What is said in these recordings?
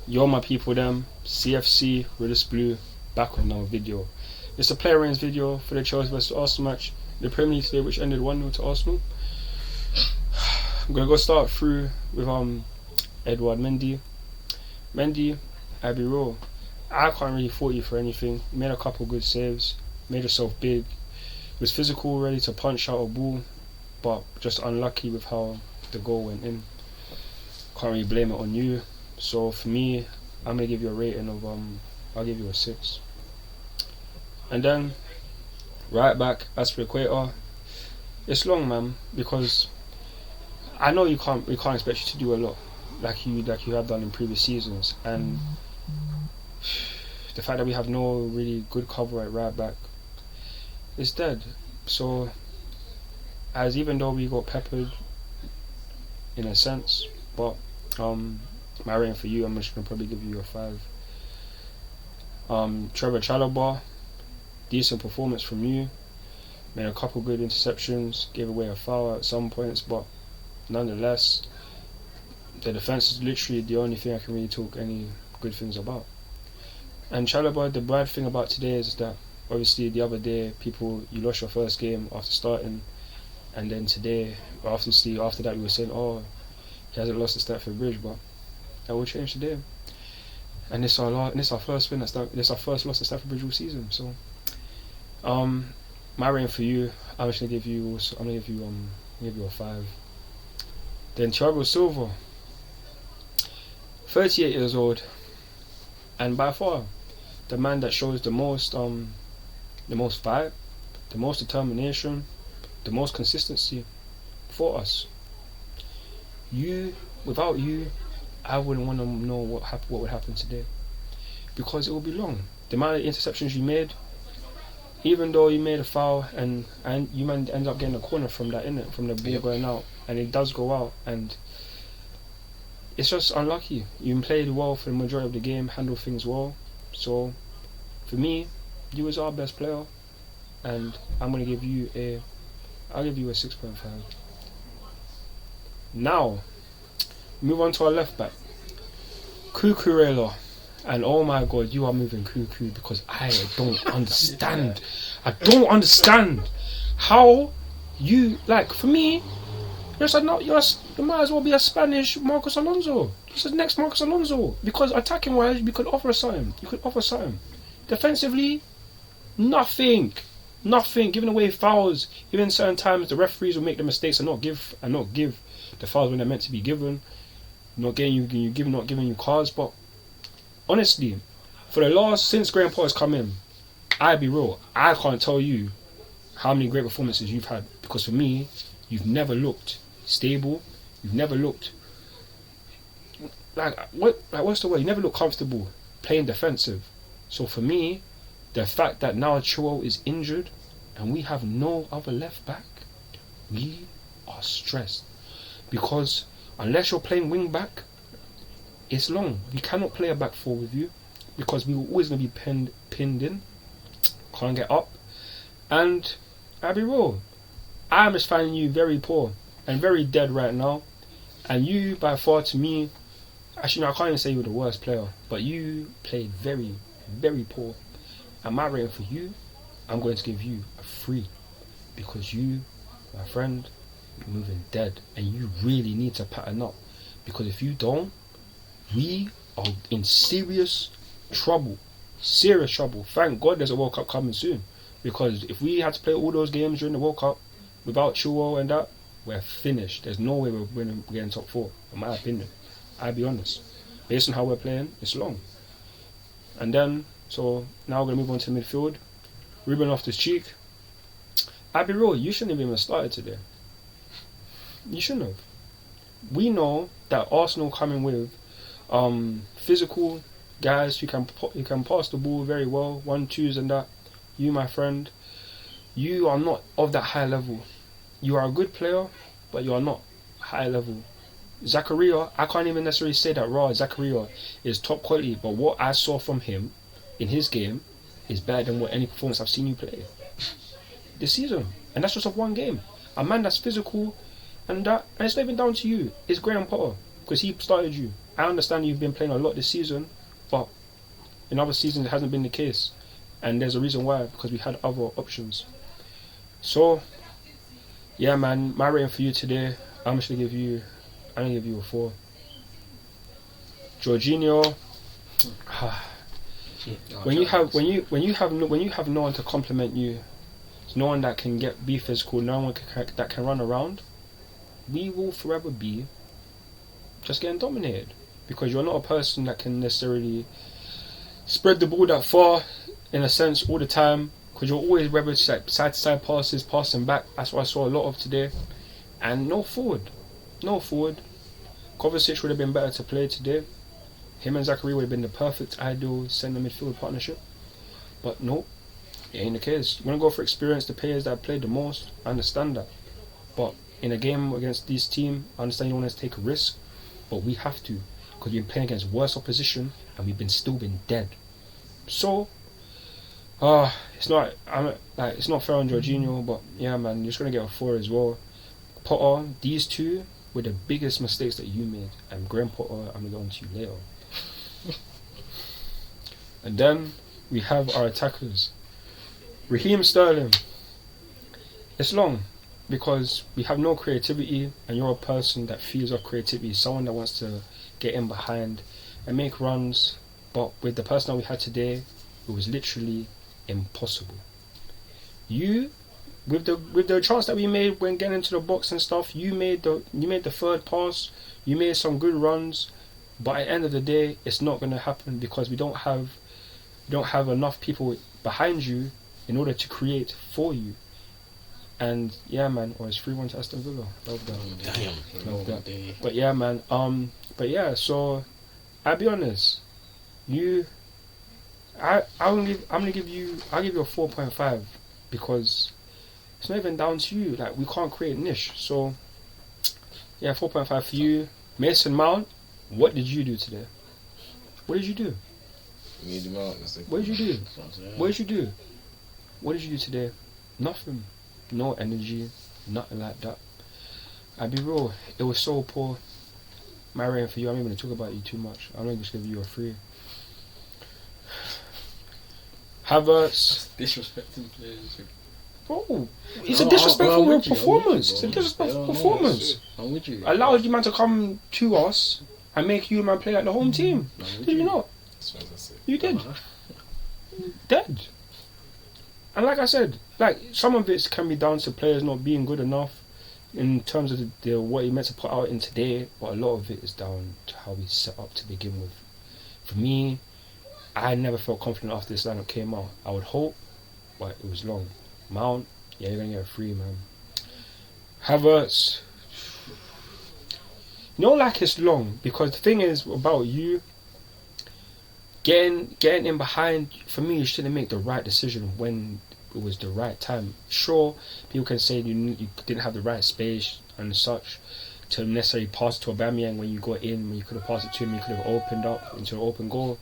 Yo, my people, them CFC Realist Blue back with another video. It's a player range video for the Chelsea vs Arsenal match in the Premier League today, which ended 1-0 to Arsenal. I'm gonna go start through with Edouard Mendy. I'll be real, I can't really fault you for anything. You made a couple good saves, made yourself big. Was physical, ready to punch out a ball, but just unlucky with how the goal went in. Can't really blame it on you. So for me, I'm gonna give you a rating of I'll give you a 6. And then right back, as for Equator, it's long, man, because I know we can't expect you to do a lot like you have done in previous seasons, and the fact that we have no really good cover at right back, it's dead. So as even though we got peppered in a sense, but my rating for you, I'm just gonna probably give you a 5. Trevor Chalobah, decent performance from you. Made a couple good interceptions, gave away a foul at some points, but nonetheless, the defense is literally the only thing I can really talk any good things about. And Chalobah, the bad thing about today is that obviously the other day you lost your first game after starting, and then today, after that, we were saying, oh, he hasn't lost to Stamford Bridge, but that will change today. And this is our first win. This is our first loss at Stamford Bridge all season. So, my rating for you, I'm gonna give you a 5. Then Thiago Silva, 38 years old, and by far the man that shows the most fight, the most determination, the most consistency for us. Without you, I wouldn't want to know what would happen today, because it will be long. The amount of interceptions you made, even though you made a foul and you man end up getting a corner from that, innit, from the ball going out, and it does go out, and it's just unlucky. You played well for the majority of the game, handled things well. So for me, you was our best player, and I'll give you a 6.5. Now, move on to our left back, Cucurella. And oh my god, you are moving cuckoo, because I don't understand. I don't understand how you, like, for me, you might as well be a Spanish Marcos Alonso. This is next Marcos Alonso, because attacking wise, you could offer something. Defensively, nothing. Giving away fouls. Even certain times the referees will make the mistakes and not give the fouls when they're meant to be given. Not giving you cards. But honestly, since Graham Potter has come in, I'll be real, I can't tell you how many great performances you've had, because for me, you've never looked stable. You've never looked what's the word? You never looked comfortable playing defensive. So for me, the fact that now Chilwell is injured and we have no other left back, we are stressed, because unless you're playing wing back, it's long. We cannot play a back 4 with you, because we were always going to be pinned in, can't get up. And I'll be real, I'm just finding you very poor and very dead right now. And you, by far, to me, actually no, I can't even say you were the worst player, but you played very, very poor. And my rating for you, I'm going to give you a 3, because you, my friend, you're moving dead, and you really need to pattern up, because if you don't, we are in serious trouble. Thank God there's a World Cup coming soon, because if we had to play all those games during the World Cup without Chilwell and that, we're finished. There's no way we're getting top 4, in my opinion. I'll be honest. Based on how we're playing, it's long. And then, so now we're going to move on to the midfield. Ruben Loftus-Cheek. I'll be real, you shouldn't have even started today. You shouldn't have. We know that Arsenal coming with physical guys who can pass the ball very well, 1-2s and that. You, my friend, you are not of that high level. You are a good player, but you are not high level. Zakaria, I can't even necessarily say that Zakaria is top quality, but what I saw from him in his game is better than what any performance I've seen you play this season. And that's just of one game. A man that's physical and it's not even down to you. It's Graham Potter, because he started you. I understand you've been playing a lot this season, but in other seasons it hasn't been the case, and there's a reason why, because we had other options. So, yeah, man, my rating for you today, I'm gonna give you a 4. Jorginho. When you have no one to compliment you, no one that can be physical, no one that can run around, we will forever be just getting dominated, because you're not a person that can necessarily spread the ball that far in a sense all the time, because you're always whether it's like side to side passes, passing back. That's what I saw a lot of today, and no forward. Kovacic would have been better to play today. Him and Zachary would have been the perfect ideal centre midfield partnership, but no, it ain't the case. You want to go for experience, the players that have played the most. I understand that, but in a game against this team, I understand you want to take a risk, but we have to, because we've been playing against worse opposition and we've still been dead. So, it's not fair on Jorginho, but yeah, man, you're just gonna get a 4 as well. Potter, these two were the biggest mistakes that you made, and Graham Potter, I'm gonna go on to you later. And then we have our attackers. Raheem Sterling. It's long, because we have no creativity, and you're a person that feeds off creativity, someone that wants to get in behind and make runs, but with the person that we had today, it was literally impossible. You, with the chance that we made when getting into the box and stuff, you made the third pass, you made some good runs, but at the end of the day, it's not going to happen, because we don't have enough people behind you in order to create for you. And yeah, man, or it's 3-1 to Aston Villa. Love that. Damn. Love that. But yeah, man. But yeah. So I'll be honest. I'll give you a 4.5, because it's not even down to you. Like, we can't create niche. So yeah, 4.5 for you. Mason Mount. What did you do today? What did you do? What did you do? What did you do today? Nothing. No energy. Nothing like that. I'll be real. It was so poor. My rating for you, I'm not even going to talk about you too much. I'm going to just give you a 3. Havertz. Disrespecting players. Bro, it's a disrespectful performance. It's a disrespectful performance. I'm with you. Allowed you man to come to us and make you man play like the home team. Did you not? You did. Dead. And like I said, like, some of it can be down to players not being good enough in terms of what he meant to put out in today, but a lot of it is down to how we set up to begin with. For me, I never felt confident after this lineup came out. I would hope, but it was long. Mount, yeah, you're gonna get a 3, man. Havertz, like, it's long, because the thing is about you getting in behind. For me, you shouldn't make the right decision when it was the right time. Sure, people can say you didn't have the right space and such to necessarily pass to Aubameyang when you got in, when you could have passed it to him, you could have opened up into an open goal.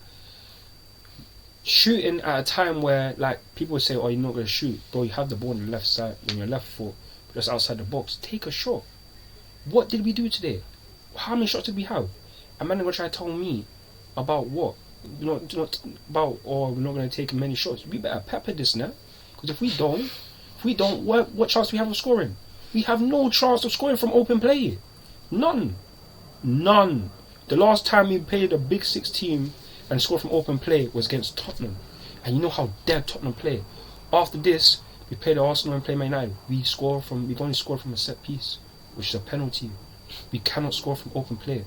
Shooting at a time where, like, people would say, oh, you're not going to shoot. Bro, you have the ball on the left side, on your left foot, just outside the box. Take a shot. What did we do today? How many shots did we have? A man going to try to tell me about what? Not about, oh, we're not going to take many shots. We better pepper this now. Because if we don't, what chance do we have of scoring? We have no chance of scoring from open play. None. The last time we played a Big Six team and scored from open play was against Tottenham. And you know how dead Tottenham play. After this, we played Arsenal and played Man United. We've only scored from a set piece, which is a penalty. We cannot score from open play.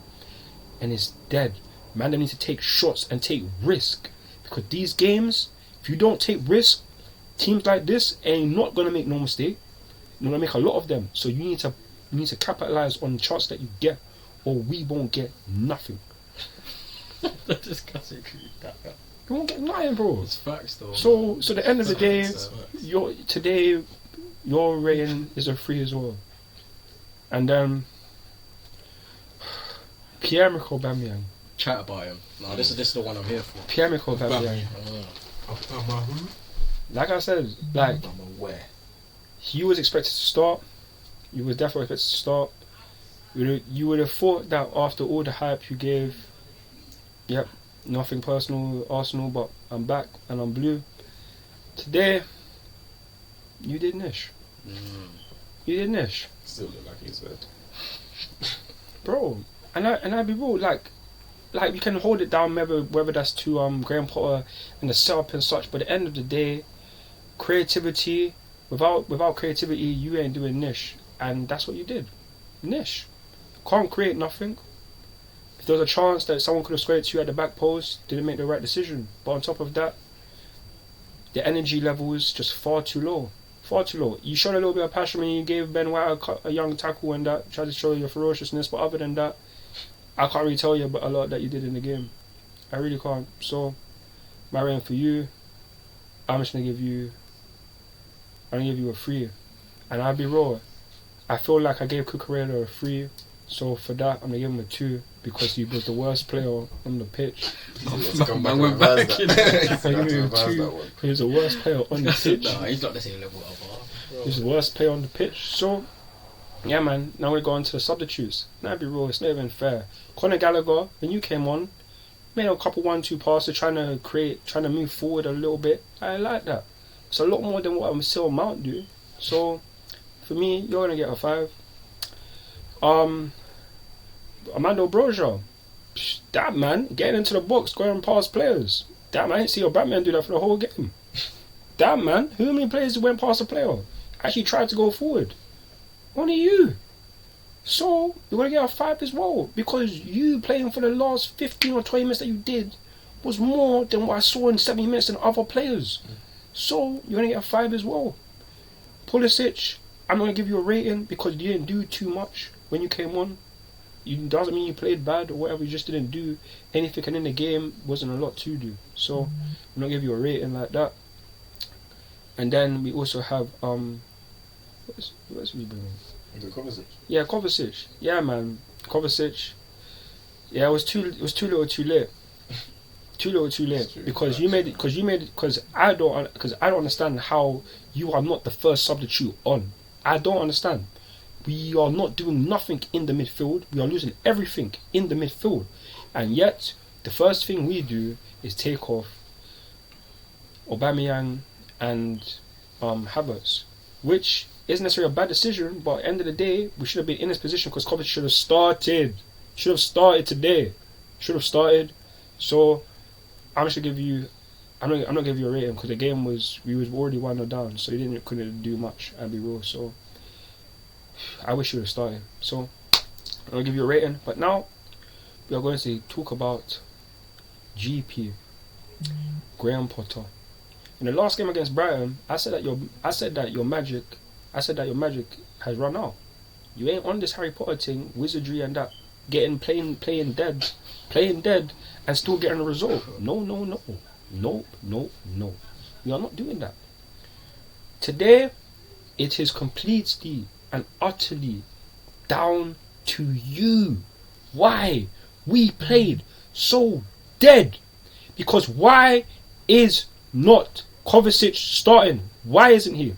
And it's dead. Man, they need to take shots and take risk. Because these games, if you don't take risk, teams like this ain't not going to make no mistake. You're going to make a lot of them. So you need to capitalize on the chance that you get, or we won't get nothing. Just classic. You won't get nothing, bro. It's facts, though. So at the end of the day, your rating is a 3 as well. And then Pierre-Emerick Aubameyang. Chat about him. No, this is the one I'm here for. Pierre-Emerick Aubameyang. Like I said, like, I'm aware. He was expected to start. You was definitely expected to start. You would have thought that after all the hype you gave Yep, nothing personal, Arsenal, but I'm back and I'm blue. Today, you did niche. You did niche. Still look like he's red. Bro, and I be real, like we can hold it down whether that's to Graham Potter and the setup and such, but at the end of the day, creativity, without creativity, you ain't doing niche. And that's what you did. Niche. Can't create nothing. If there was a chance that someone could have scored to you at the back post, didn't make the right decision. But on top of that, the energy level is just far too low. Far too low. You showed a little bit of passion when you gave Ben White a young tackle and that, tried to show your ferociousness, but other than that, I can't really tell you about a lot that you did in the game. I really can't. So, my rating for you, I'm just gonna give you a 3. And I'll be raw. I feel like I gave Cucurella a 3, so for that I'm gonna give him a 2 because he was the worst player on the pitch. Man went back. He was the worst player on the pitch. No, he's not the same level of our. He's the worst player on the pitch. So, yeah, man. Now we go on to the substitutes. Now, be real, it's not even fair. Conor Gallagher, when you came on, made a couple 1-2 passes, trying to move forward a little bit. I like that. It's a lot more than what I'm still Mount do. So, for me, you're gonna get a 5. Armando Broja, that man getting into the box, going past players. Damn, I didn't see your Batman do that for the whole game. Damn, man, how many players went past a player? Actually tried to go forward. Only you. So you're gonna get a 5 as well because you playing for the last 15 or 20 minutes that you did was more than what I saw in 70 minutes in other players. So you're gonna get a 5 as well. Pulisic, I'm gonna give you a rating because you didn't do too much when you came on. It doesn't mean you played bad or whatever, you just didn't do anything, and in the game wasn't a lot to do. So I'm gonna give you a rating like that. And then we also have what else we bringing? The Kovacic. Yeah, Kovacic. Yeah, man, Kovacic. Yeah, it was too little, too late. Too little, too late. Because I don't understand how you are not the first substitute on. I don't understand. We are not doing nothing in the midfield. We are losing everything in the midfield, and yet the first thing we do is take off Aubameyang and Havertz, which isn't necessarily a bad decision. But at the end of the day, we should have been in this position because Kovacic should have started. Should have started today. Should have started. So I'm just gonna give you. I'm not gonna give you a rating because the game we was already 1-0 down, so you couldn't do much. I'll be real. So I wish you would have started. So I'm gonna give you a rating. But now we are going to talk about GP Graham Potter. In the last game against Brighton, I said that your magic has run out. You ain't on this Harry Potter thing, wizardry and that, playing dead, and still getting a result. No. We are not doing that. Today, it is completely and utterly down to you. Why we played so dead? Because why is not Kovacic starting? Why isn't he?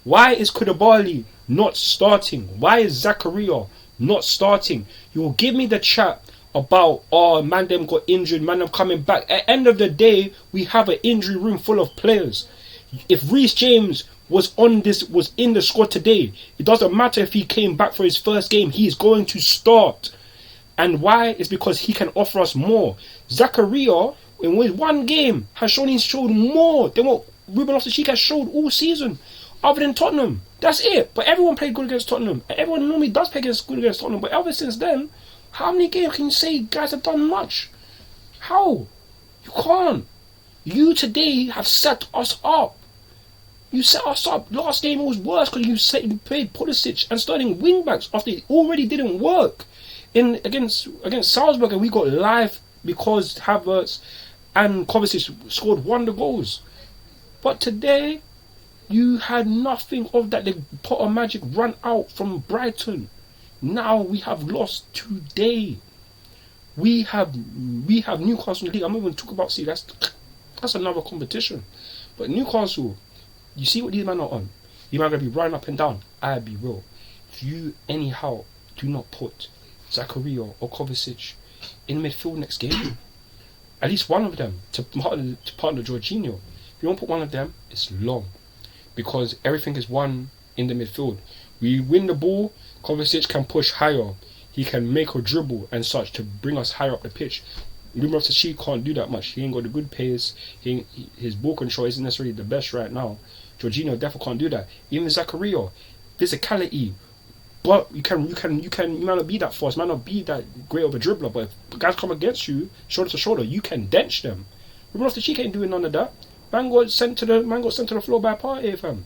Why is Koulibaly not starting? Why is Zakaria not starting? You will give me the chat about man them got injured, man them coming back. At the end of the day, we have an injury room full of players. If Reece James was in the squad today, it doesn't matter if he came back for his first game, he is going to start. And why? It's because he can offer us more. Zakaria, in one game, has showed more than what Ruben Loftus-Cheek has showed all season, other than Tottenham. That's it. But everyone played good against Tottenham. Everyone normally does play good against Tottenham. But ever since then, how many games can you say guys have done much? How? You can't. You today have set us up. You set us up. Last game was worse because you played Pulisic and starting wing backs after it already didn't work against Salzburg, and we got live because Havertz and Kovacic scored one of the goals. But today, you had nothing of that. The Potter magic ran out from Brighton. Now we have lost today. We have Newcastle in the league. I'm not even talking about. See, that's another competition. But Newcastle, you see what these men are on. You might gonna be running up and down. I'll be real. If you anyhow do not put Zakaria or Kovacic in midfield next game, at least one of them to partner Jorginho. If you don't put one of them, it's long, because everything is won in the midfield. We win the ball, Kovacic can push higher. He can make a dribble and such to bring us higher up the pitch. Loftus-Cheek can't do that much. He ain't got the good pace. His ball control isn't necessarily the best right now. Jorginho definitely can't do that. Even Zakaria, physicality. But you might not be that fast, might not be that great of a dribbler, but if guys come against you, shoulder to shoulder, you can dench them. Loftus-Cheek ain't doing none of that. Man got sent to the floor by Partey, fam.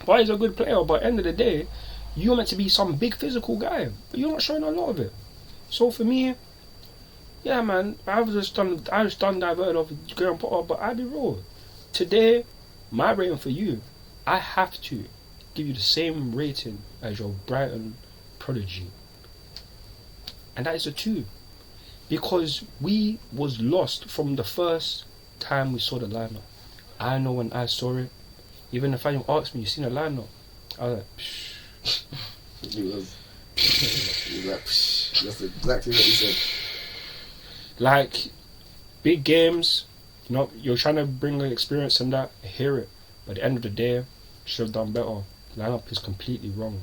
Partey's a good player, but at the end of the day, you're meant to be some big physical guy, but you're not showing a lot of it. So for me, yeah, man, I was just done diverted off Graham Potter, but I'll be real. Today, my rating for you, I have to give you the same rating as your Brighton prodigy, and that is a 2, because we was lost from the first time we saw the lineup. I know when I saw it, even Nathaniel asked me, "You seen the lineup?" I was like, psh. He was like, psh. That's exactly what he said. Like, big games, you know, you're trying to bring an experience and that, I hear it. But at the end of the day, should have done better. Lineup is completely wrong.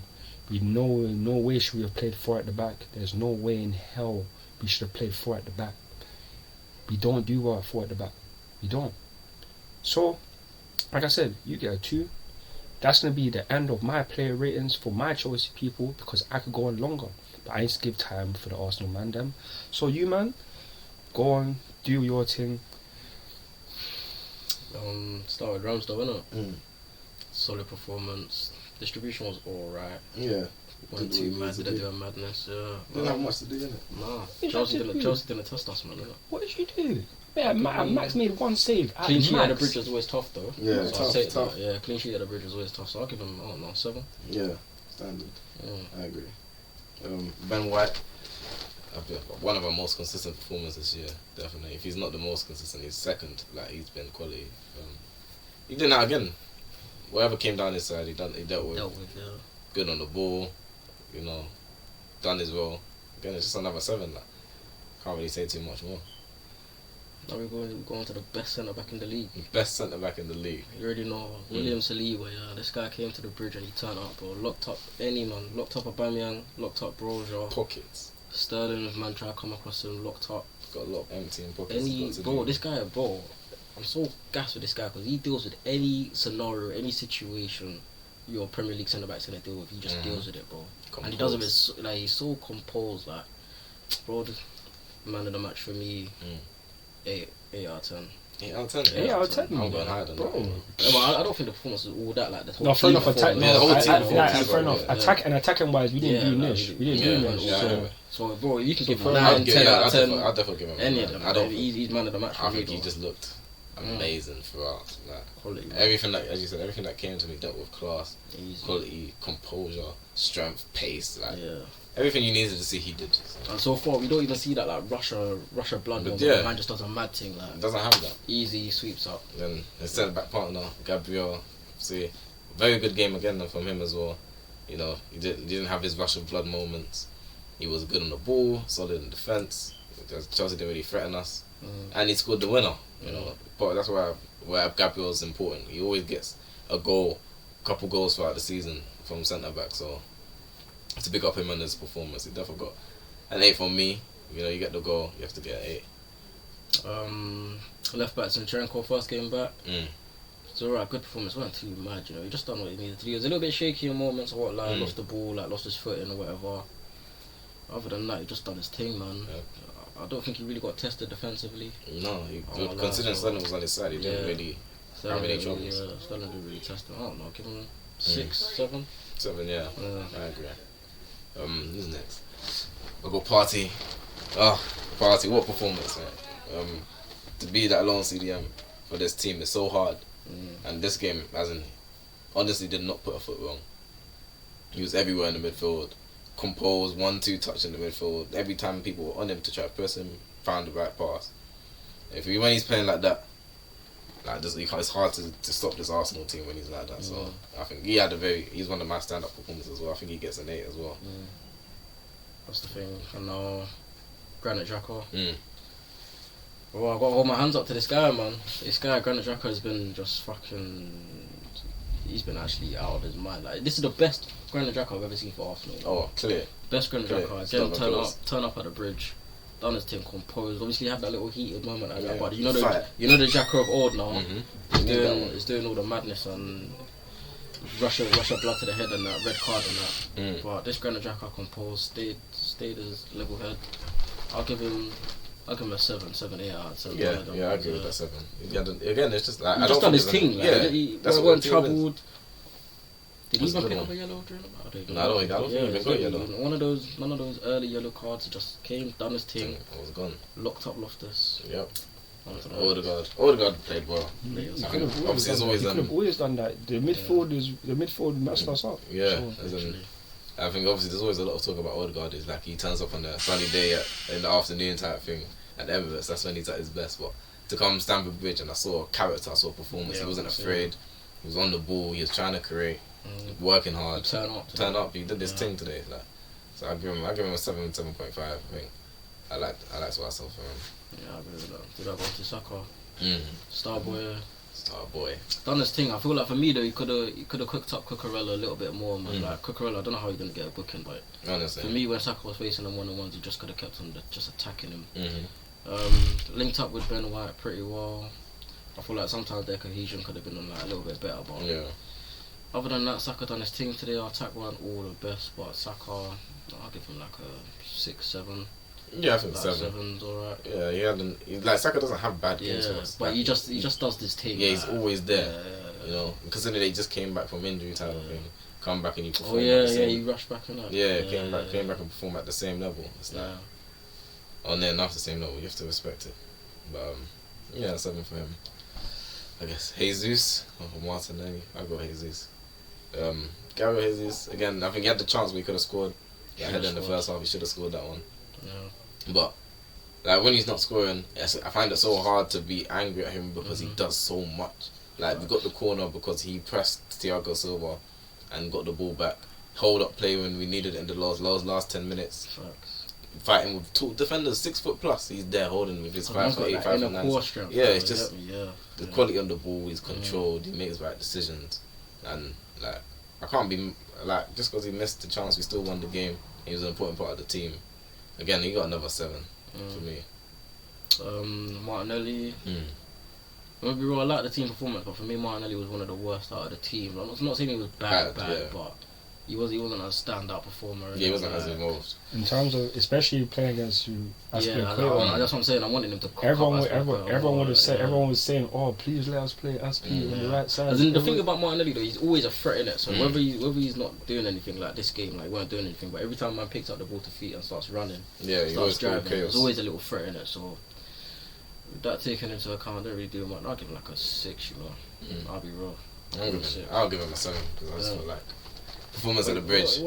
We know in no way should we have played 4 at the back. There's no way in hell we should have played 4 at the back. We don't do well at 4 at the back. We don't. So, like I said, you get a 2. That's going to be the end of my player ratings for my Chelsea people, because I could go on longer. But I need to give time for the Arsenal man them. So you, man, go on, do your thing. Start with Ramsdale, innit? Solid performance. Distribution was alright. Yeah. Wasn't too mad. Did I do a madness? Yeah. Didn't have much to do, innit? Nah. Chelsea didn't test us, man. Innit? What did you do? Yeah, Max made 1 save. Clean sheet at the bridge was always tough, though. Yeah, so I'll take tough. that. Yeah, clean sheet at the bridge was always tough. So I'll give him, 7. Yeah, standard. Yeah. I agree. Ben White, one of our most consistent performers this year, definitely. If he's not the most consistent, he's second. Like, he's been quality. He did that again. Whatever came down his side, he dealt with. Yeah. Good on the ball, you know, done his well. Again, it's just another 7. Like, can't really say too much more. Now we're going to the best centre back in the league. Best centre back in the league. You already know William Saliba. Yeah, this guy came to the bridge and he turned up, bro. Locked up any man, locked up Aubameyang, locked up Broja. Pockets. Sterling, if man try to come across him, locked up. Got a lot of empty in pockets. This guy, I'm so gassed with this guy because he deals with any scenario, any situation your Premier League centre back's gonna deal with. He just deals with it, bro. Composed. And he does it with he's so composed. Like, bro, the man of the match for me. 8 out of 10. 8 out of 10. 8 out of 10. I'm going higher than that. Yeah, but I don't think the performance is all that. Like the whole No, fair enough. Fair enough. Yeah. Attacking wise, we didn't do niche. We didn't do niche. Yeah. So, bro, you can give him fair 9, 10 out of 10. I'll definitely give him Any of them. He's man of the match. I think he just looked amazing throughout. Like, everything that, as you said, everything that came to me dealt with class, quality, composure, strength, pace. Like, everything you needed to see, he did. And so far, we don't even see that like Russia blood. But The man just does a mad thing. Like, doesn't have that. Easy sweeps up. Then the centre back partner, Gabriel, see, very good game again from him as well. You know, he didn't have his rush of blood moments. He was good on the ball, solid in defence. Chelsea didn't really threaten us, and he scored the winner. You know, but that's where Gabriel's important. He always gets a couple goals throughout the season from centre back. So to pick up him on his performance, he definitely got an 8 from me. You know, you get the goal, you have to get an 8. Left back Zinchenko, first game back. It's alright, good performance. Wasn't too mad, you know. He just done what he needed to do. He was a little bit shaky in moments, lost the ball, lost his footing or whatever. Other than that, he just done his thing, man. Yeah. I don't think he really got tested defensively. No, considering Sterling was on his side, he didn't really have any troubles. Sterling didn't really test him. I don't know, give him 6, 7. 7, yeah. I agree. Who's next? I'll go Partey. Partey, what performance, man. To be that lone CDM for this team is so hard. And this game, honestly did not put a foot wrong. He was everywhere in the midfield. Composed, 1-2 touch in the midfield. Every time people were on him to try to press him, found the right pass. When he's playing like that, it's hard to stop this Arsenal team when he's like that. So I think he's one of my stand-up performances as well. I think he gets an 8 as well. That's the thing. And now Granit Xhaka. Well, I got to hold my hands up to this guy, man. This guy, Granit Xhaka, has been just fucking. He's been actually out of his mind. Like, this is the best Granit Xhaka I've ever seen for Arsenal. Oh, clear. Best Granit Clear. Xhaka. Stop Again, applause. turn up at the bridge. Done his thing, composed. Obviously, had that little heated moment like Yeah. that. But Fight. you know the Xhaka of old now. Mm-hmm. He's doing all the madness and Russia blood to the head and that red card and that. But this Granit Xhaka composed, stayed his level head. I'll give him a 7, 8 out of 10. Yeah, I agree with that 7. Again, it's just like He I just don't done think his thing. Like, he weren't troubled. Did he That's a even good pick one. up a yellow during the match? No, I don't think he even got yellow. One of those early yellow cards. He just came, done his thing, I was gone. locked up Loftus. Yep. Onto the- Odegaard played well. Yeah, He I could think have obviously it's always always done that. The midfield matched us up. Yeah, So, as in, literally. I think obviously there's always a lot of talk about Odegaard. Is like he turns up on a sunny day in the afternoon type thing at the Emirates. That's when he's at his best. But to come Stamford Bridge and I saw character, I saw performance. Yeah, He wasn't I've seen afraid. He was on the ball. He was trying to create, working hard. Turn up. Turn up. He did this thing today. Like, so I give him a 7.5. I think I like what I saw from him. Yeah, I agree with that. Did I go to Saka? Mm. Starboy. Star boy. Done his thing. I feel like for me though, he could have cooked up Cucurella a little bit more, man. Like Cucurella, I don't know how he's gonna get a booking, but Honestly. for me, when Saka was facing him 1-on-1s, he just could have kept on just attacking him. Mm-hmm. Linked up with Ben White pretty well. I feel like sometimes their cohesion could have been like a little bit better, but Yeah. other than that, Saka done his thing today. Our attack weren't all the best, but Saka, I'll give him like a 6, 7. Yeah, I think Like 7. 7's alright. Yeah, like Saka doesn't have bad games. Yeah, for us. but Like, he just does this thing. yeah, he's like, always there. yeah. You know, considering he just came back from injury type of thing, come back and he Oh performed. yeah, at the yeah, same, he rushed back in that. came back and performed at the same level. It's like, and then after the same level, you have to respect it. But yeah, 7 for him. I guess Jesus or Martinelli. I go Jesus. Gabriel Jesus again. I think he had the chance, but he could have scored. Ahead in the first half, he should have scored that one. Yeah. But like when he's not scoring, I find it so hard to be angry at him because he does so much. Like we got the corner because he pressed Thiago Silva and got the ball back. Hold up play when we needed it in the last 10 minutes. Facts. Fighting with 2 defenders, 6 foot plus. He's there holding with his 5 foot 8, 5 foot 9. Strength, Yeah, it's just yeah. the quality on the ball. He's controlled. He makes right decisions, and like I can't be like just because he missed the chance, we still won the game. He was an important part of the team. Again, he got another 7 for me. Martinelli. I'm gonna be real, I like the team performance, but for me, Martinelli was one of the worst out of the team. I'm not saying he was bad, yeah. but he wasn't a standout performer. Yeah, he wasn't as involved. in terms of, especially playing against you, That's what I'm saying. I wanted him to. everyone was saying, "Oh, please let us play SP on the right side." As in, the thing about Martinelli though, he's always a threat in it. So whether he's not doing anything like this game, like weren't doing anything, but every time man picks up the ball to feet and starts running, Yeah, he starts always driving, chaos. there's always a little threat in it. So with that taken into account, I don't really do much. I'll give him like a 6. You know, I'll be real. I'll give him a 7 because I just feel like performance at the bridge.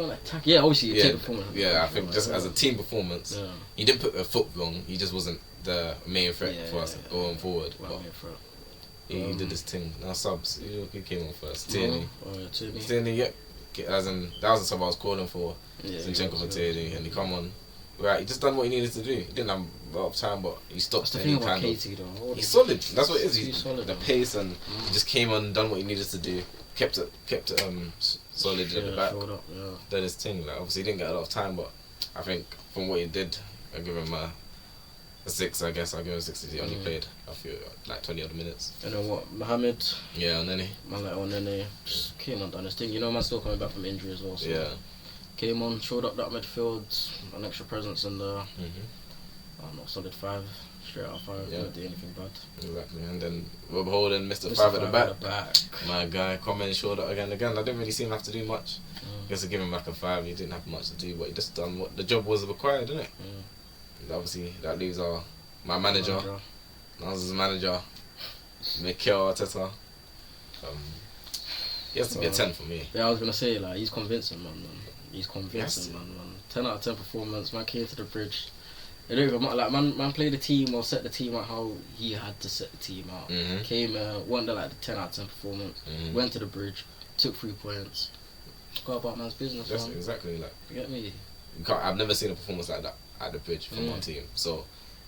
Yeah, obviously you Yeah, take performance. yeah, I think just as a team performance, he didn't put a foot wrong. He just wasn't the main threat for us going forward. But he did his thing. Now subs, he came on first. Tierney. Tierney, yeah. As in, that was the sub I was calling for. Zinchenko for Tierney, and he come on. Right, he just done what he needed to do. He didn't have a lot of time, but he stopped. That's the thing about Katie though. He's solid. That's what it is. He's solid. The pace and he just came on, done what he needed to do. Kept it solid at the back. Did his thing. Like obviously he didn't get a lot of time, but I think from what he did, I give him a 6. I guess I give him a 6. He only played a few like 20 odd minutes. And then what? Mohamed. Yeah, and then he. Man like Nene just came on, done his thing. You know, man's still coming back from injury as well. So Yeah. came on, showed up that midfield, an extra presence in the. I don't know, solid 5. Straight out of 5. Yeah. Didn't do anything bad. Exactly, and then Rob Holden, Mr. 5 at the back. My guy, comment showed up again. I didn't really see him have to do much. I guess I give him like a 5. He didn't have much to do, but he just done what the job was required, didn't it? And obviously, that leaves my manager. Nas' manager, Mikel Arteta. He has to be a 10 for me. Yeah, I was gonna say like he's convincing, man. He's convincing, man. 10 out of 10 performance. Man came to the bridge. It don't even matter, like man played the team or set the team out how he had to set the team out. Came, won the 10 out of 10 performance. Went to the bridge, took 3 points. Go about man's business. Just man. exactly like. You get me? I've never seen a performance like that at the bridge from one team. So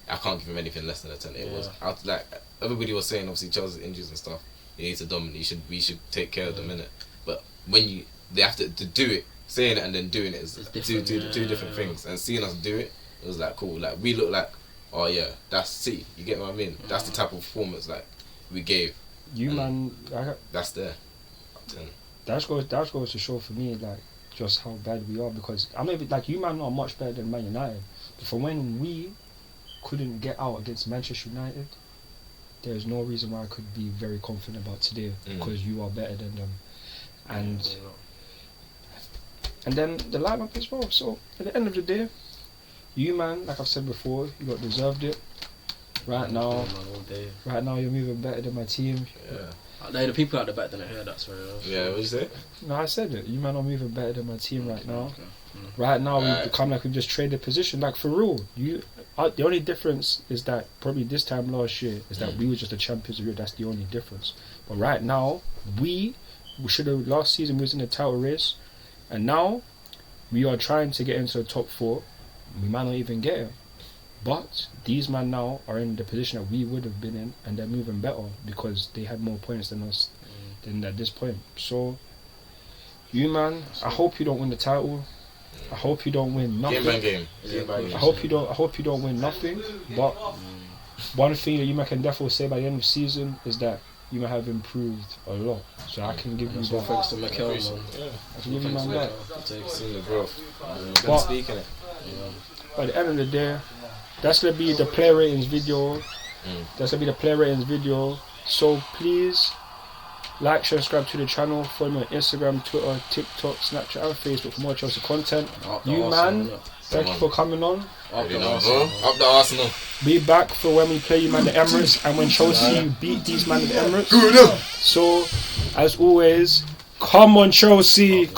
I can't give him anything less than a 10. It was out like everybody was saying. Obviously, Chelsea's injuries and stuff. You need to dominate. We should take care of them, innit? But when they have to do it. Saying it and then doing it is two different things. And seeing us do it, it was like cool. Like we look like, oh yeah, that's City. You get what I mean? That's the type of performance like we gave. That's there. 10. That goes to show for me like just how bad we are, because I mean like you man are much better than Man United. But from when we couldn't get out against Manchester United, there's no reason why I could be very confident about today, because you are better than them. And then the lineup as well. So at the end of the day, you man, like I've said before, you got deserved it. Right now you're moving better than my team. The people at the back didn't hear that, sorry. Yeah, what you say? No, I said it. You man are moving better than my team right now. Right now we've become like we've just traded position. Like for real, the only difference is that probably this time last year is that we were just the champions of Europe. That's the only difference. But right now we should have last season we was in the title race. And now, we are trying to get into the top 4. We might not even get it. But these men now are in the position that we would have been in, and they're moving better because they had more points than us than at this point. So, you man, I hope you don't win the title. I hope you don't win nothing. Game. I hope you don't win nothing. But one thing that you can definitely say by the end of the season is that you might have improved a lot, so I can give you that. Thanks to Mikel, man. I can give you my that. Seeing the growth. But speaking it. By the end of the day, that's gonna be the player ratings video. So please like, share, subscribe to the channel. Follow me on Instagram, Twitter, TikTok, Snapchat, and Facebook for more Chelsea content. Thank you for coming on. Up the Arsenal. Be back for when we play you man the Emirates and when Chelsea beat these man the Emirates. So, as always, come on Chelsea.